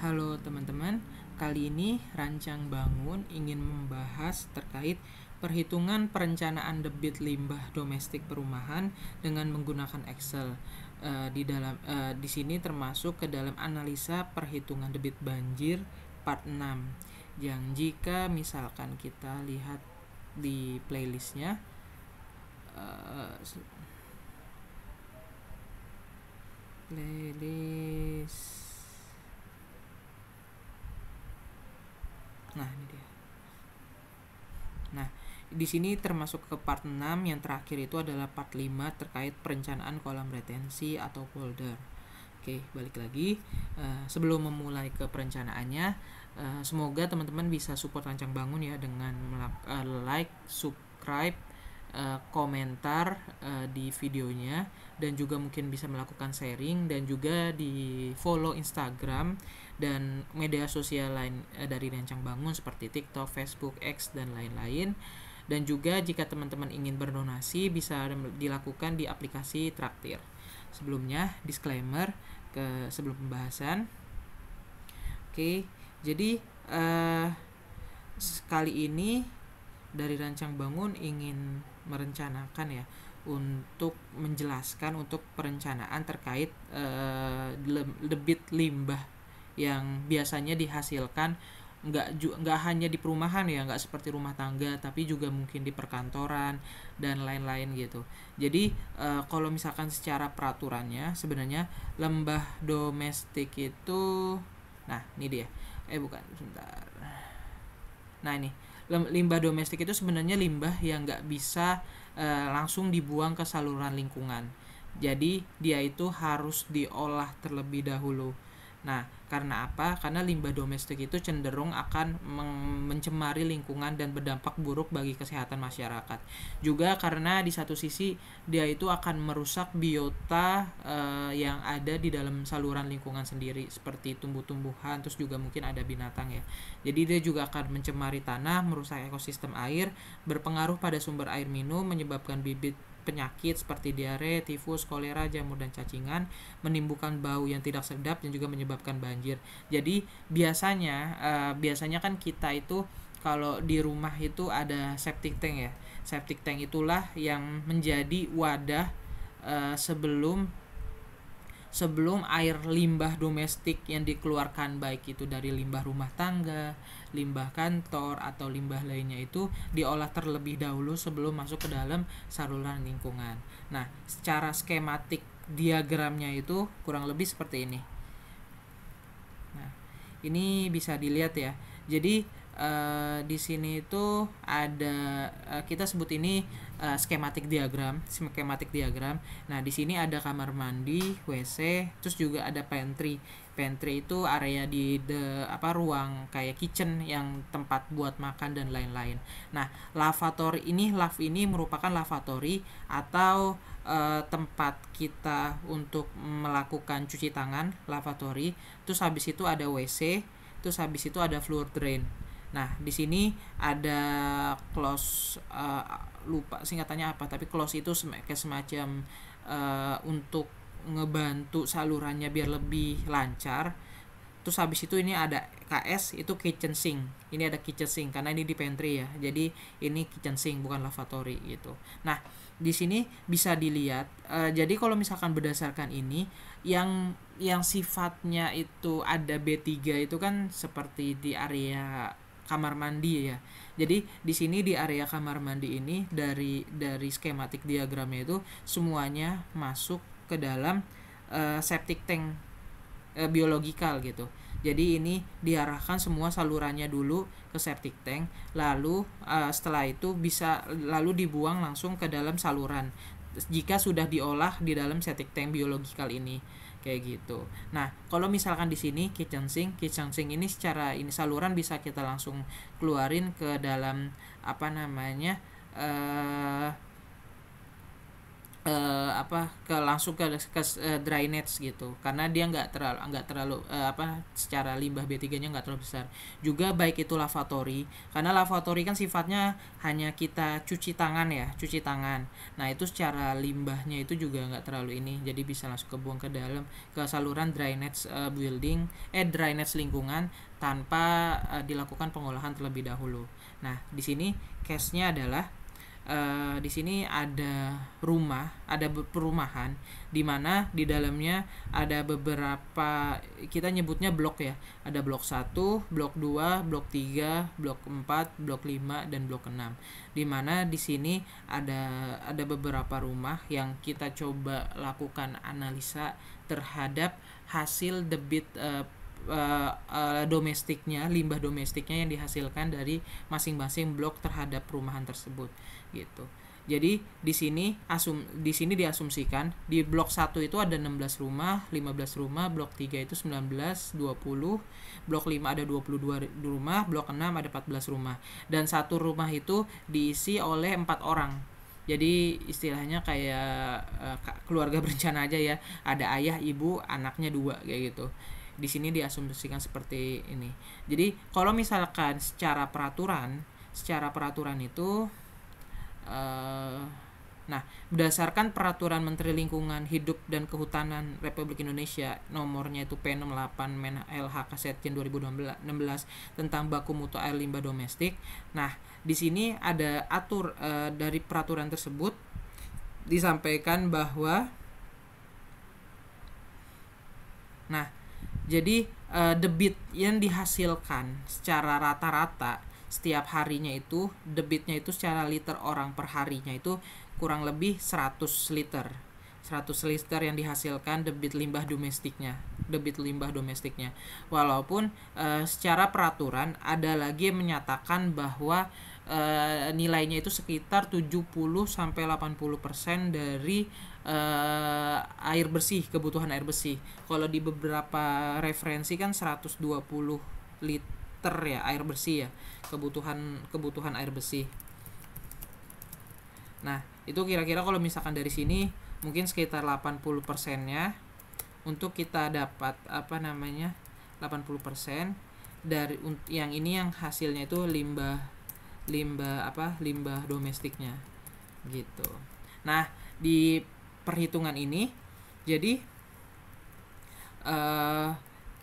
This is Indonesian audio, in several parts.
Halo teman-teman, kali ini Rancang Bangun ingin membahas terkait perhitungan perencanaan debit limbah domestik perumahan dengan menggunakan Excel. Di sini termasuk ke dalam analisa perhitungan debit banjir part 6. Yang jika misalkan kita lihat di playlistnya, playlist. Nah, ini dia. Nah, di sini termasuk ke part 6, yang terakhir itu adalah part 5 terkait perencanaan kolam retensi atau polder. Oke, balik lagi. Sebelum memulai ke perencanaannya, semoga teman-teman bisa support Rancang Bangun ya dengan like, subscribe, komentar di videonya, dan juga mungkin bisa melakukan sharing dan juga di follow Instagram dan media sosial lain dari Rancang Bangun seperti TikTok, Facebook, X dan lain-lain. Dan juga jika teman-teman ingin berdonasi bisa dilakukan di aplikasi Traktir. Sebelumnya disclaimer sebelum pembahasan. Oke, jadi kali ini dari Rancang Bangun ingin merencanakan ya untuk menjelaskan untuk perencanaan terkait debit limbah yang biasanya dihasilkan nggak hanya di perumahan ya, nggak seperti rumah tangga, tapi juga mungkin di perkantoran dan lain-lain gitu. Jadi kalau misalkan secara peraturannya sebenarnya limbah domestik itu, nah ini dia, bukan, sebentar. Nah ini limbah domestik itu sebenarnya limbah yang nggak bisa langsung dibuang ke saluran lingkungan. Jadi dia itu harus diolah terlebih dahulu. Nah, karena apa? Karena limbah domestik itu cenderung akan mencemari lingkungan dan berdampak buruk bagi kesehatan masyarakat. Juga karena di satu sisi dia itu akan merusak biota yang ada di dalam saluran lingkungan sendiri, seperti tumbuh-tumbuhan, terus juga mungkin ada binatang ya. Jadi dia juga akan mencemari tanah, merusak ekosistem air, berpengaruh pada sumber air minum, menyebabkan bibit penyakit seperti diare, tifus, kolera, jamur dan cacingan, menimbulkan bau yang tidak sedap dan juga menyebabkan banjir. Jadi biasanya kan kita itu kalau di rumah itu ada septic tank ya. Septic tank itulah yang menjadi wadah sebelum air limbah domestik yang dikeluarkan, baik itu dari limbah rumah tangga, limbah kantor atau limbah lainnya, itu diolah terlebih dahulu sebelum masuk ke dalam saluran lingkungan. Nah, secara skematik diagramnya itu kurang lebih seperti ini. Nah, ini bisa dilihat ya. Jadi di sini itu ada kita sebut ini skematik diagram. Nah, di sini ada kamar mandi, WC, terus juga ada pantry. Pantry itu area di ruang kayak kitchen yang tempat buat makan dan lain-lain. Nah, lab ini merupakan lavatory atau tempat kita untuk melakukan cuci tangan, lavatory. Terus habis itu ada WC, terus habis itu ada floor drain. Nah, di sini ada close, lupa singkatannya apa, tapi close itu kayak semacam untuk ngebantu salurannya biar lebih lancar. Terus habis itu ini ada KS, itu kitchen sink. Ini ada kitchen sink karena ini di pantry ya. Jadi ini kitchen sink bukan lavatory gitu. Nah, di sini bisa dilihat. Jadi kalau misalkan berdasarkan ini yang sifatnya itu ada B3 itu kan seperti di area kamar mandi ya. Jadi di sini di area kamar mandi ini dari skematik diagramnya itu semuanya masuk ke dalam septic tank biologikal gitu. Jadi ini diarahkan semua salurannya dulu ke septic tank, lalu setelah itu bisa lalu dibuang langsung ke dalam saluran jika sudah diolah di dalam septic tank biologikal ini, kayak gitu. Nah, kalau misalkan di sini kitchen sink ini secara ini saluran bisa kita langsung keluarin ke dalam langsung ke drainage gitu, karena dia nggak terlalu secara limbah B3-nya nggak terlalu besar. Juga baik itu lavatory, karena lavatory kan sifatnya hanya kita cuci tangan ya, cuci tangan. Nah itu secara limbahnya itu juga nggak terlalu ini, jadi bisa langsung kebuang ke dalam ke saluran drainage drainage lingkungan tanpa dilakukan pengolahan terlebih dahulu. Nah di sini case-nya adalah di sini ada perumahan di mana di dalamnya ada beberapa, kita nyebutnya blok ya. Ada blok 1, blok 2, blok 3, blok 4, blok 5 dan blok 6. Di mana di sini ada beberapa rumah yang kita coba lakukan analisa terhadap hasil debit domestiknya, limbah domestiknya yang dihasilkan dari masing-masing blok terhadap perumahan tersebut gitu. Jadi di sini diasumsikan di blok 1 itu ada 16 rumah, 15 rumah, blok 3 itu 19, 20, blok 5 ada 22 rumah, blok 6 ada 14 rumah. Dan satu rumah itu diisi oleh 4 orang. Jadi istilahnya kayak keluarga berencana aja ya. Ada ayah, ibu, anaknya 2 kayak gitu. Di sini diasumsikan seperti ini. Jadi kalau misalkan secara peraturan itu berdasarkan Peraturan Menteri Lingkungan Hidup dan Kehutanan Republik Indonesia nomornya itu P68 Men LHK Setjen 2016 tentang baku mutu air limbah domestik. Nah, di sini ada dari peraturan tersebut disampaikan bahwa jadi debit yang dihasilkan secara rata-rata setiap harinya itu, debitnya itu secara liter orang per harinya itu kurang lebih 100 liter. 100 liter yang dihasilkan debit limbah domestiknya. Walaupun secara peraturan ada lagi yang menyatakan bahwa nilainya itu sekitar 70-80% dari air bersih, kebutuhan air bersih. Kalau di beberapa referensi kan 120 liter ya air bersih ya, kebutuhan air bersih. Nah, itu kira-kira kalau misalkan dari sini mungkin sekitar 80%-nya untuk kita dapat 80% dari yang ini yang hasilnya itu limbah domestiknya gitu. Nah, di perhitungan ini jadi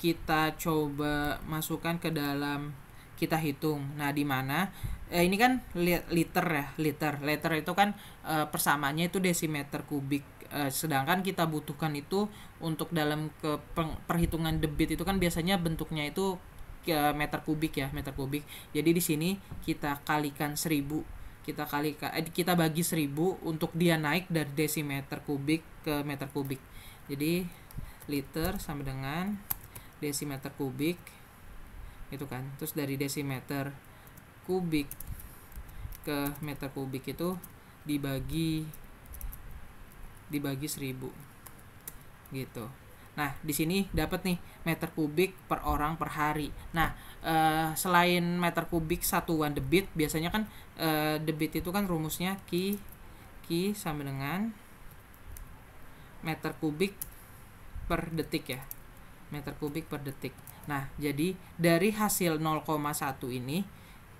kita coba masukkan ke dalam, kita hitung. Nah, di mana ini kan liter ya, liter itu kan persamaannya itu desimeter kubik, sedangkan kita butuhkan itu untuk dalam perhitungan debit itu kan biasanya bentuknya itu meter kubik ya, meter kubik. Jadi di sini kita kalikan 1000, kita bagi 1000 untuk dia naik dari desimeter kubik ke meter kubik. Jadi liter sama dengan desimeter kubik itu kan, terus dari desimeter kubik ke meter kubik itu dibagi 1000 gitu. Nah, di sini dapat nih meter kubik per orang per hari. Nah, selain meter kubik satuan debit, biasanya kan debit itu kan rumusnya Q sama dengan meter kubik per detik ya. Meter kubik per detik. Nah, jadi dari hasil 0,1 ini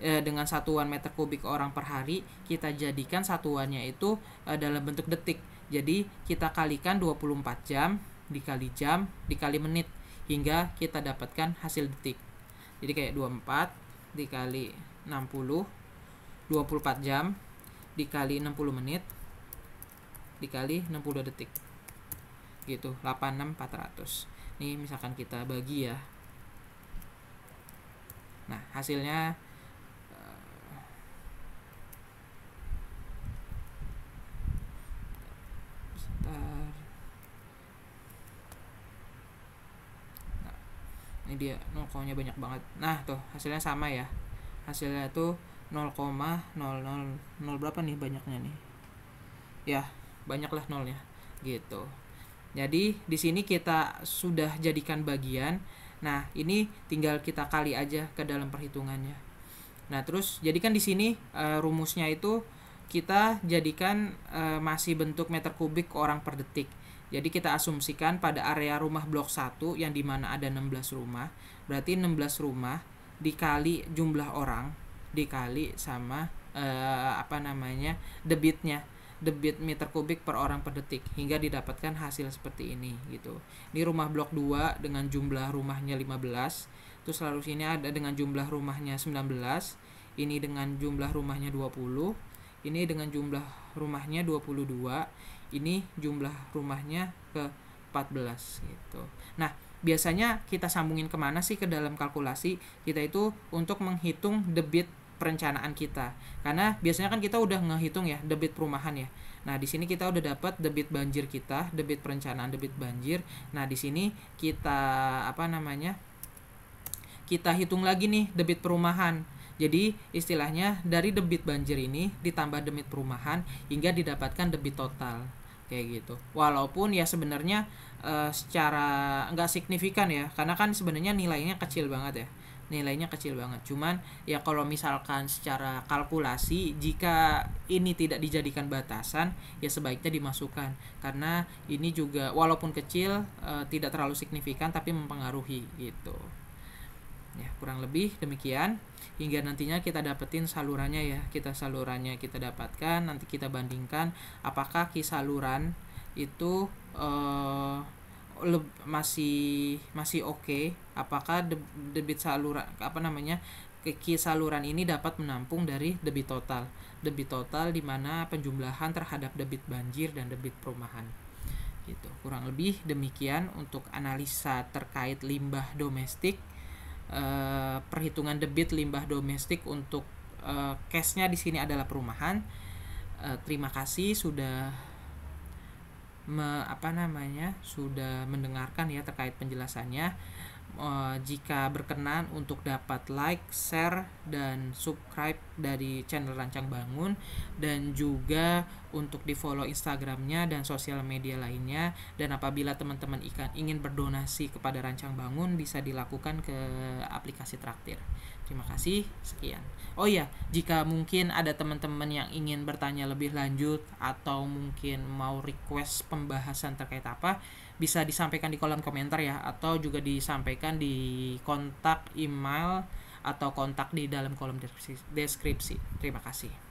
dengan satuan meter kubik orang per hari, kita jadikan satuannya itu dalam bentuk detik. Jadi kita kalikan 24 jam dikali menit hingga kita dapatkan hasil detik. Jadi kayak 24 dikali 60, 24 jam dikali 60 menit dikali 62 detik gitu, 86.400. Ini misalkan kita bagi ya. Nah, hasilnya ini dia 0,nya banyak banget. Nah, tuh hasilnya sama ya. Hasilnya tuh 0,000 berapa nih banyaknya nih? Ya, banyaklah nolnya gitu. Jadi di sini kita sudah jadikan bagian. Nah, ini tinggal kita kali aja ke dalam perhitungannya. Nah, terus jadikan di sini rumusnya itu kita jadikan masih bentuk meter kubik orang per detik. Jadi kita asumsikan pada area rumah blok 1 yang dimana ada 16 rumah, berarti 16 rumah dikali jumlah orang dikali sama debitnya, debit meter kubik per orang per detik, hingga didapatkan hasil seperti ini gitu. Ini rumah blok 2 dengan jumlah rumahnya 15, terus lalu sini ada dengan jumlah rumahnya 19, ini dengan jumlah rumahnya 20, ini dengan jumlah rumahnya 22, ini jumlah rumahnya ke 14 gitu. Nah, biasanya kita sambungin kemana sih ke dalam kalkulasi kita itu untuk menghitung debit perencanaan kita, karena biasanya kan kita udah ngehitung ya debit perumahan ya. Nah di sini kita udah dapat debit banjir kita, debit perencanaan debit banjir. Nah di sini kita kita hitung lagi nih debit perumahan. Jadi istilahnya dari debit banjir ini ditambah debit perumahan hingga didapatkan debit total kayak gitu. Walaupun ya sebenarnya secara nggak signifikan ya, karena kan sebenarnya nilainya kecil banget ya, nilainya kecil banget. Cuman ya kalau misalkan secara kalkulasi jika ini tidak dijadikan batasan ya sebaiknya dimasukkan, karena ini juga walaupun kecil tidak terlalu signifikan tapi mempengaruhi gitu. Ya kurang lebih demikian, hingga nantinya kita dapetin salurannya ya, salurannya kita dapatkan, nanti kita bandingkan apakah saluran itu masih oke, apakah debit saluran saluran ini dapat menampung dari debit total di mana penjumlahan terhadap debit banjir dan debit perumahan gitu. Kurang lebih demikian untuk analisa terkait limbah domestik, perhitungan debit limbah domestik untuk case-nya di sini adalah perumahan. Terima kasih sudah sudah mendengarkan ya terkait penjelasannya. Jika berkenan untuk dapat like, share, dan subscribe dari channel Rancang Bangun, dan juga untuk di follow Instagramnya dan sosial media lainnya. Dan apabila teman-teman ingin berdonasi kepada Rancang Bangun bisa dilakukan ke aplikasi Traktir. Terima kasih, sekian. Oh iya, jika mungkin ada teman-teman yang ingin bertanya lebih lanjut atau mungkin mau request pembahasan terkait apa, bisa disampaikan di kolom komentar ya, atau juga disampaikan di kontak email atau kontak di dalam kolom deskripsi. Terima kasih.